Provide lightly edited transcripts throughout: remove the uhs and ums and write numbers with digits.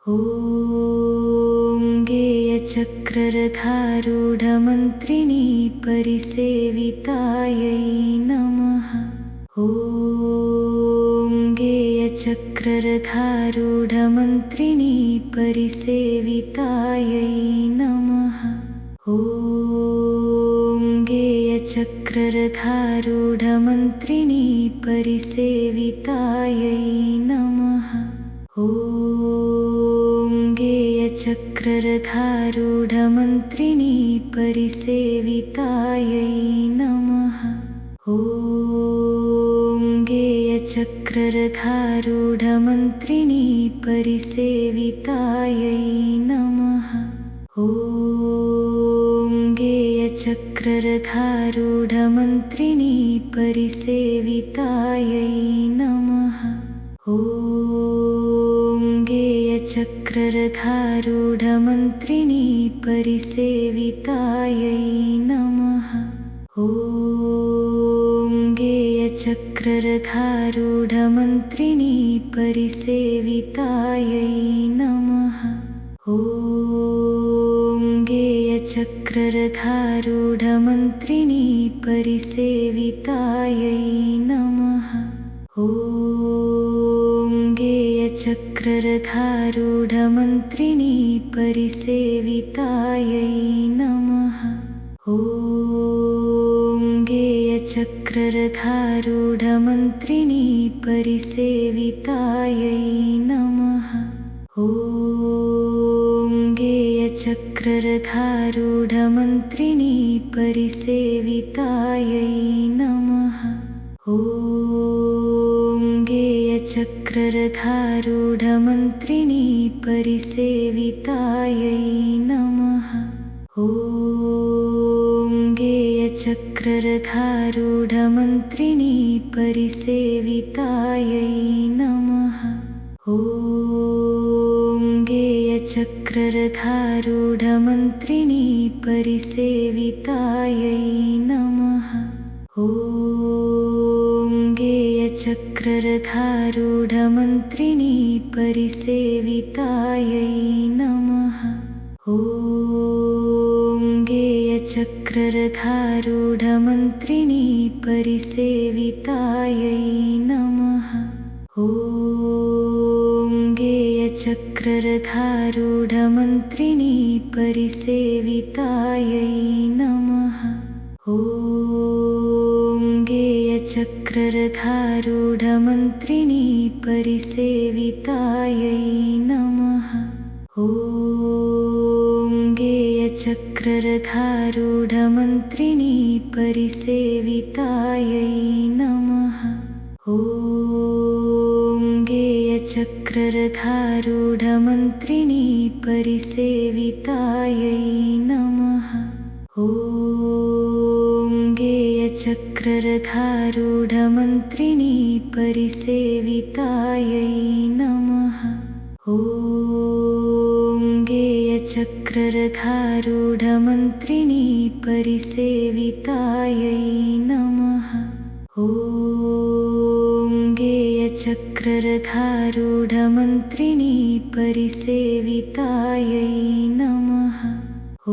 ॐ गेयचक्ररथारूढमन्त्रिणी परिसेवितायै नमः। ॐ गेयचक्ररथारूढमन्त्रिणी परिसेवितायै नमः। ॐ गेयचक्ररथारूढमन्त्रिणी परिसेवितायै नमः। ॐ गेयचक्ररथारूढमन्त्रिणी परिसेवितायै नमः। ॐ गेयचक्ररथारूढमन्त्रिणी परिसेवितायै नमः। ॐ गेयचक्ररथारूढमन्त्रिणी परिसेवितायै नमः। ॐ गेयचक्ररथारूढमन्त्रिणी परिसेवितायै नमः। ॐ गेयचक्ररथारूढमन्त्रिणी परिसेवितायै नमः। ॐ गेयचक्ररथारूढमन्त्रिणी परिसेवितायै नमः। ॐ गेयचक्ररथारूढमन्त्रिणी परिसेवितायै नमः। ॐ गेयचक्ररथारूढमन्त्रिणी परिसेवितायै नमः। ॐ गेयचक्ररथारूढमन्त्रिणी परिसेवितायै नमः। ॐ गेयचक्ररथारूढमन्त्रिणी परिसेवितायै नमः। ॐ गेयचक्ररथारूढमन्त्रिणी परिसेवितायै नमः। ॐ गेयचक्ररथारूढमन्त्रिणी परिसेवितायै नमः। ॐ गेयचक्ररथारूढमन्त्रिणी परिसेवितायै नमः। ॐ गेयचक्ररथारूढमन्त्रिणी परिसेवितायै नमः। ॐ गेयचक्ररथारूढमन्त्रिणी परिसेवितायै नमः। ॐ गेयचक्ररथारूढमन्त्रिणी परिसेवितायै नमः। ॐ गेयचक्ररथारूढमन्त्रिणी परिसेवितायै नमः। ॐ गेयचक्ररथारूढमन्त्रिणी परिसेवितायै नमः। ॐ गेयचक्ररथारूढमन्त्रिणी परिसेवितायै नमः। ॐ गेयचक्ररथारूढमन्त्रिणी परिसेवितायै नमः। ॐ गेयचक्ररथारूढमन्त्रिणी परिसेवितायै नमः। ॐ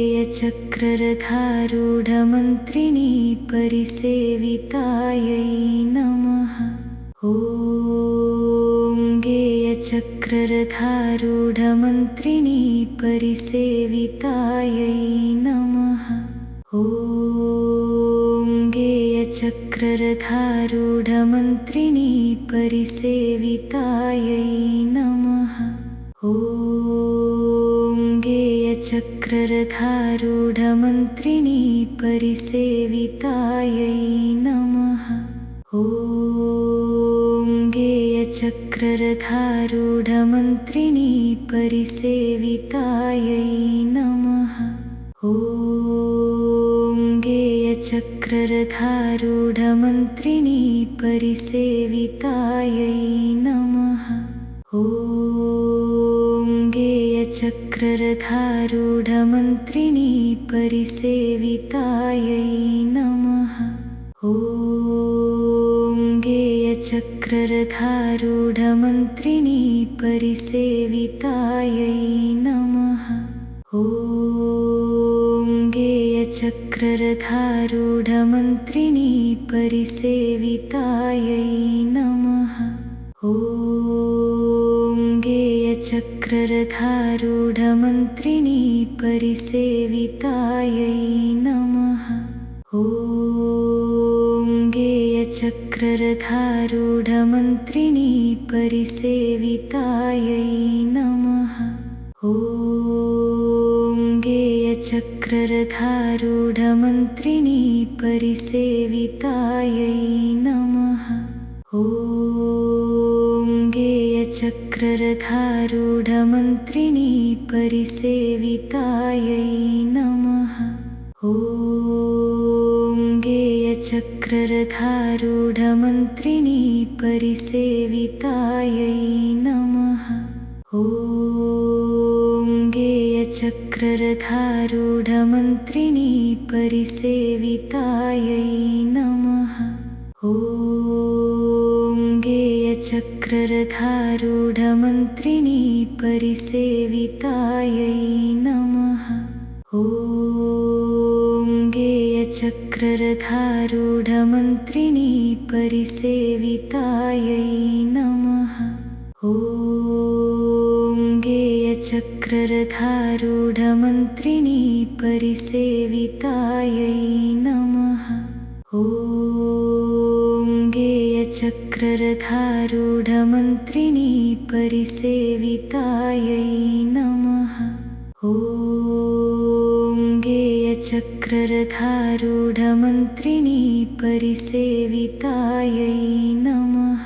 गेयचक्ररथारूढमन्त्रिणी परिसेवितायै नमः। ॐ गेयचक्ररथारूढमन्त्रिणी परिसेवितायै नमः। ॐ गेयचक्ररथारूढमन्त्रिणी परिसेवितायै नमः। ॐ गेयचक्ररथारूढमन्त्रिणी परिसेवितायै नमः। ॐ गेयचक्ररथारूढमन्त्रिणी परिसेवितायै नमः। ॐ गेयचक्ररथारूढमन्त्रिणी परिसेवितायै नमः। ॐ गेयचक्ररथारूढमन्त्रिणी परिसेवितायै नमः। ॐ गेयचक्र गेयचक्ररथारूढमन्त्रिणी परिसेवितायै नमः। ॐ गेयचक्ररथारूढमन्त्रिणी परिसेवितायै नमः। ॐ गेयचक्ररथारूढमन्त्रिणी परिसेवितायै नमः। ॐ गेयचक्ररथारूढमन्त्रिणी परिसेवितायै नमः। ॐ गेयचक्ररथारूढमन्त्रिणी परिसेवितायै नमः। ॐ गेयचक्ररथारूढमन्त्रिणी परिसेवितायै नमः। ॐ गेयचक्ररथारूढमन्त्रिणी परिसेवितायै नमः। ॐ गेयचक्ररथारूढमन्त्रिणी परिसेवितायै नमः। ॐ गेयचक्ररथारूढमन्त्रिणी परिसेवितायै नमः। ॐ गेयचक्ररथारूढमन्त्रिणी परिसेवितायै नमः। ॐ गेयचक्ररथारूढमन्त्रिणी परिसेवितायै नमः। ॐ गेयचक्ररथारूढमन्त्रिणी परिसेवितायै नमः। ॐ गेयचक्ररथारूढमन्त्रिणी परिसेवितायै नमः।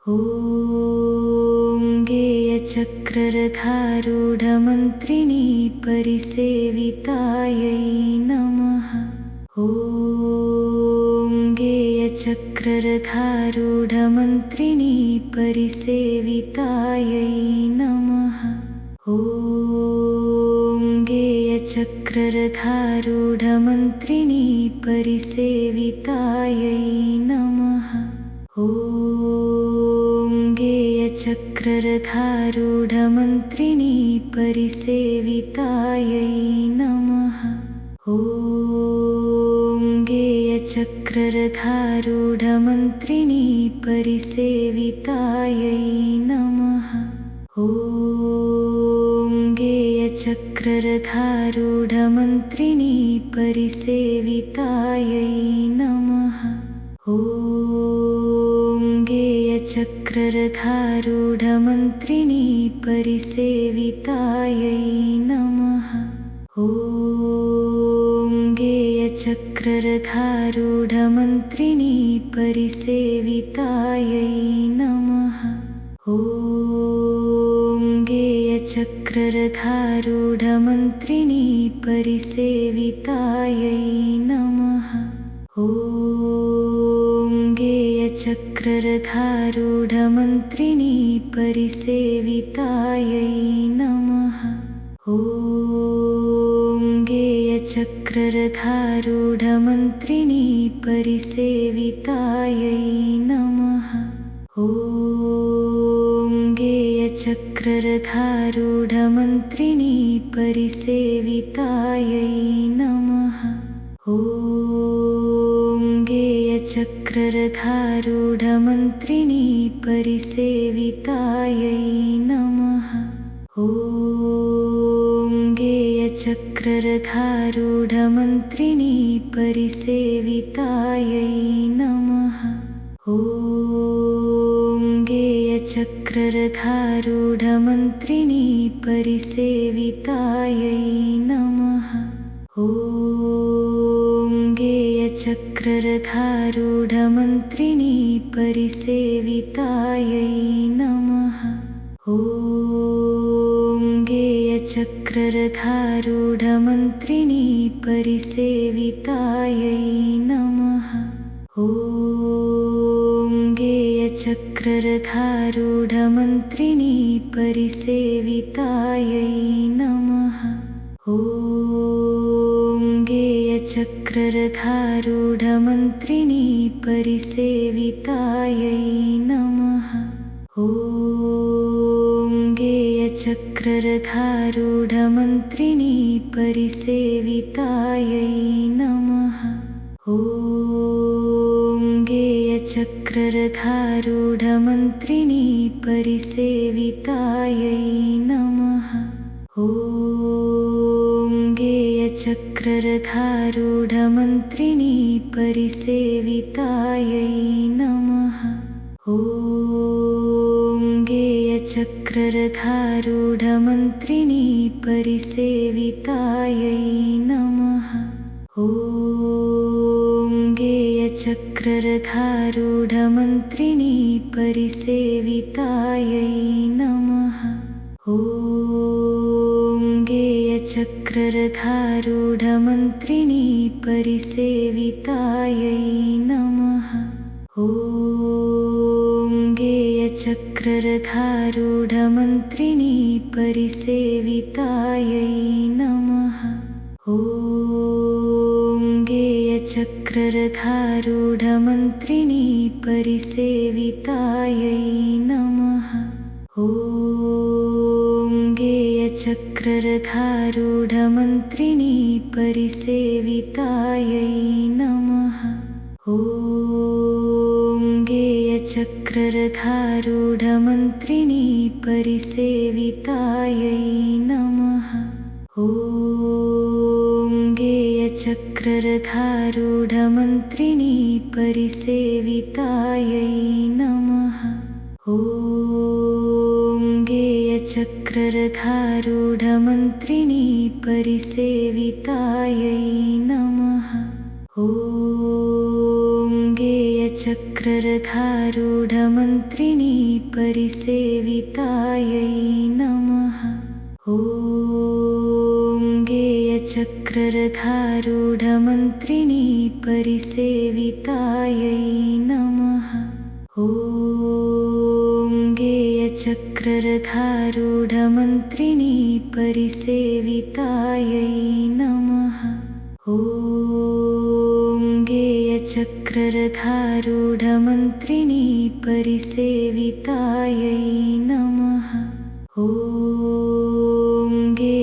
ॐ गेयचक्ररथारूढमन्त्रिणी परिसेवितायै नमः। ॐ गेयचक्ररथारूढमन्त्रिणी परिसेवितायै नमः। ॐ गेयचक्ररथारूढमन्त्रिणी परिसेवितायै नमः। ॐ गेयचक्ररथारूढमन्त्रिणी परिसेवितायै नमः। ॐ गेयचक्ररथारूढमन्त्रिणी परिसेवितायै नमः। ॐ गेयचक्ररथारूढमन्त्रिणी परिसेवितायै नमः। ॐ गेयचक्ररथारूढमन्त्रिणी परिसेवितायै नमः। ॐ गेयचक्ररथारूढमन्त्रिणी परिसेवितायै नमः। ॐ गेयचक्ररथारूढमन्त्रिणी परिसेवितायै नमः। ॐ गेयचक्ररथारूढमन्त्रिणी परिसेवितायै नमः। ॐ गेयचक्ररथारूढमन्त्रिणी परिसेवितायै नमः। ॐ गेयचक्ररथारूढमन्त्रिणी परिसेवितायै नमः। ॐ गेयचक्ररथारूढमन्त्रिणी परिसेवितायै नमः। ॐ गेयचक्ररथारूढमन्त्रिणी परिसेवितायै नमः। ॐ गेयचक्ररथारूढमन्त्रिणी परिसेवितायै नमः। ॐ गेयचक्ररथारूढमन्त्रिणी परिसेवितायै नमः। ॐ गेयचक्ररथारूढमन्त्रिणी परिसेवितायै नमः। ॐ गेयचक्ररथारूढमन्त्रिणी परिसेवितायै नमः। ॐ गेयचक्र गेयचक्ररथारूढमन्त्रिणी परिसेवितायै नमः। ॐ गेयचक्ररथारूढमन्त्रिणी परिसेवितायै नमः। ॐ गेयचक्ररथारूढमन्त्रिणी परिसेवितायै नमः। ॐ गेयचक्ररथारूढमन्त्रिणी परिसेवितायै नमः। ॐ गेयचक्ररथारूढमन्त्रिणी परिसेवितायै नमः। ॐ गेयचक्ररथारूढमन्त्रिणी परिसेवितायै नमः। ॐ गेयचक्ररथारूढमन्त्रिणी परिसेवितायै नमः। ॐ गेयचक्ररथारूढमन्त्रिणी परिसेवितायै नमः। ॐ गेयचक्ररथारूढमन्त्रिणी परिसेवितायै नमः। ॐ गेयचक्ररथारूढमन्त्रिणी परिसेवितायै नमः। ॐ गेयचक्ररथारूढमन्त्रिणी परिसेवितायै नमः। ॐ गेयचक्ररथारूढमन्त्रिणी परिसेवितायै नमः। ॐ गेयचक्ररथारूढमन्त्रिणी परिसेवितायै नमः। ॐ गेयचक्ररथारूढमन्त्रिणी परिसेवितायै नमः। ॐ गेयचक्ररथारूढमन्त्रिणी परिसेवितायै नमः। ॐ गेयचक्ररथारूढमन्त्रिणी परिसेवितायै नमः। ॐ गेयचक्ररथारूढमन्त्रिणी परिसेवितायै नमः। ॐ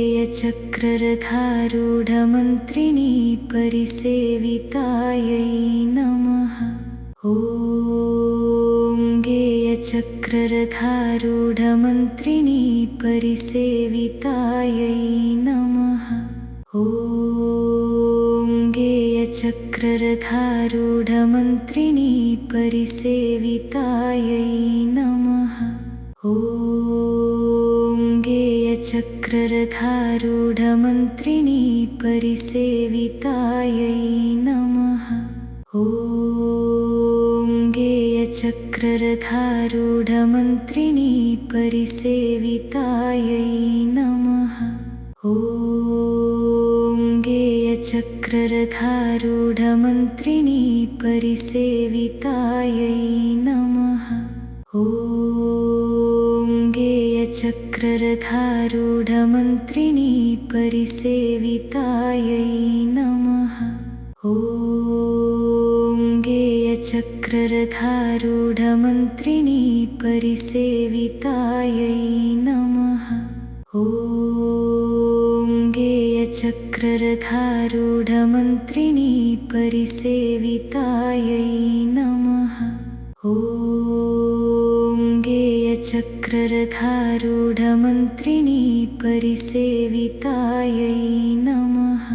गेयचक्ररथारूढमन्त्रिणी परिसेवितायै नमः। ॐ गेयचक्ररथारूढमन्त्रिणी परिसेवितायै नमः। ॐ गेयचक्ररथारूढमन्त्रिणी परिसेवितायै नमः। ॐ गेयचक्ररथारूढमन्त्रिणी परिसेवितायै नमः। ॐ गेयचक्ररथारूढमन्त्रिणी परिसेवितायै नमः। ॐ गेयचक्ररथारूढमन्त्रिणी परिसेवितायै नमः। ॐ गेयचक्ररथारूढमन्त्रिणी परिसेवितायै नमः। ॐ गेयचक्ररथारूढमन्त्रिणी परिसेवितायै नमः। ॐ गेयचक्ररथारूढमन्त्रिणी परिसेवितायै नमः। ॐ गेयचक्ररथारूढमन्त्रिणी परिसेवितायै नमः।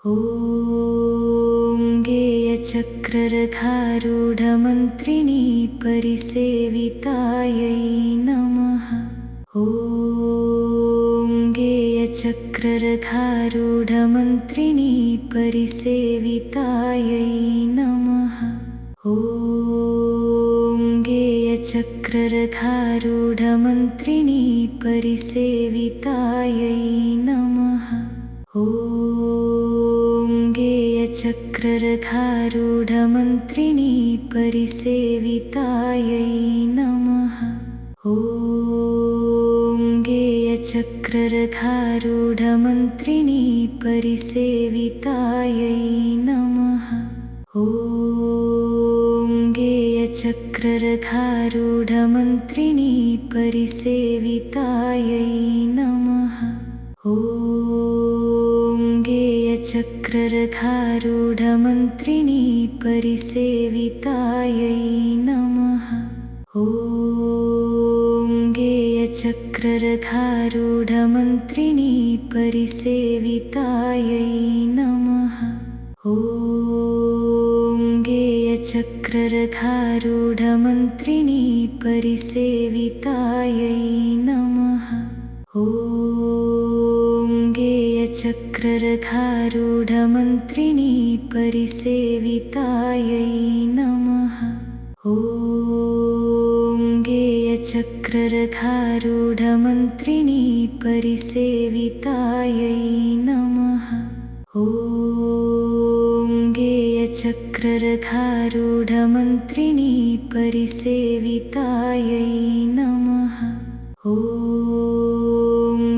ॐ गेयचक्ररथारूढमन्त्रिणी परिसेवितायै नमः। ॐ गेयचक्ररथारूढमन्त्रिणी परिसेवितायै नमः। ॐ गेयचक्ररथारूढमन्त्रिणी परिसेवितायै नमः। ॐ गेयचक्ररथारूढमन्त्रिणी परिसेवितायै नमः। ॐ गेयचक्र गेयचक्ररथारूढमन्त्रिणी परिसेवितायै नमः। ॐ गेयचक्ररथारूढमन्त्रिणी परिसेवितायै नमः। ॐ गेयचक्ररथारूढमन्त्रिणी परिसेवितायै नमः। ॐ गेयचक्ररथारूढमन्त्रिणी परिसेवितायै नमः। ॐ गेयचक्ररथारूढमन्त्रिणी परिसेवितायै नमः। ॐ गेयचक्ररथारूढमन्त्रिणी परिसेवितायै नमः। ॐ गेयचक्ररथारूढमन्त्रिणी परिसेवितायै नमः। ॐ गेयचक्ररथारूढमन्त्रिणी परिसेवितायै नमः। ॐ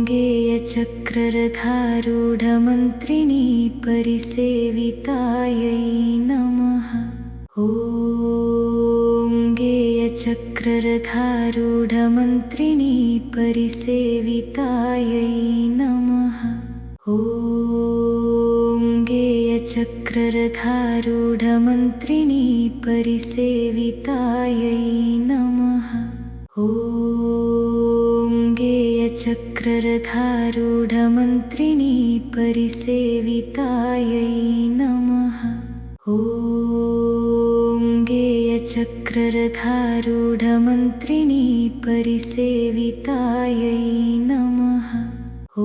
गेयचक्ररथारूढमन्त्रिणी परिसेवितायै नमः। ॐ गेयचक्ररथारूढमन्त्रिणी परिसेवितायै नमः। ॐ गेयचक्ररथारूढमन्त्रिणी परिसेवितायै नमः। ॐ गेयचक्ररथारूढमन्त्रिणी परिसेवितायै नमः। ॐ गेयचक्ररथारूढमन्त्रिणी परिसेवितायै नमः। ॐ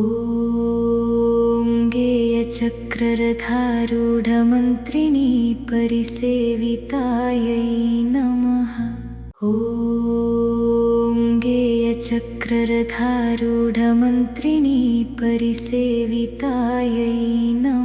गेयचक्ररथारूढमन्त्रिणी परिसेवितायै नमः। ॐ गेयचक्ररथारूढमन्त्रिणी परिसेवितायै नमः।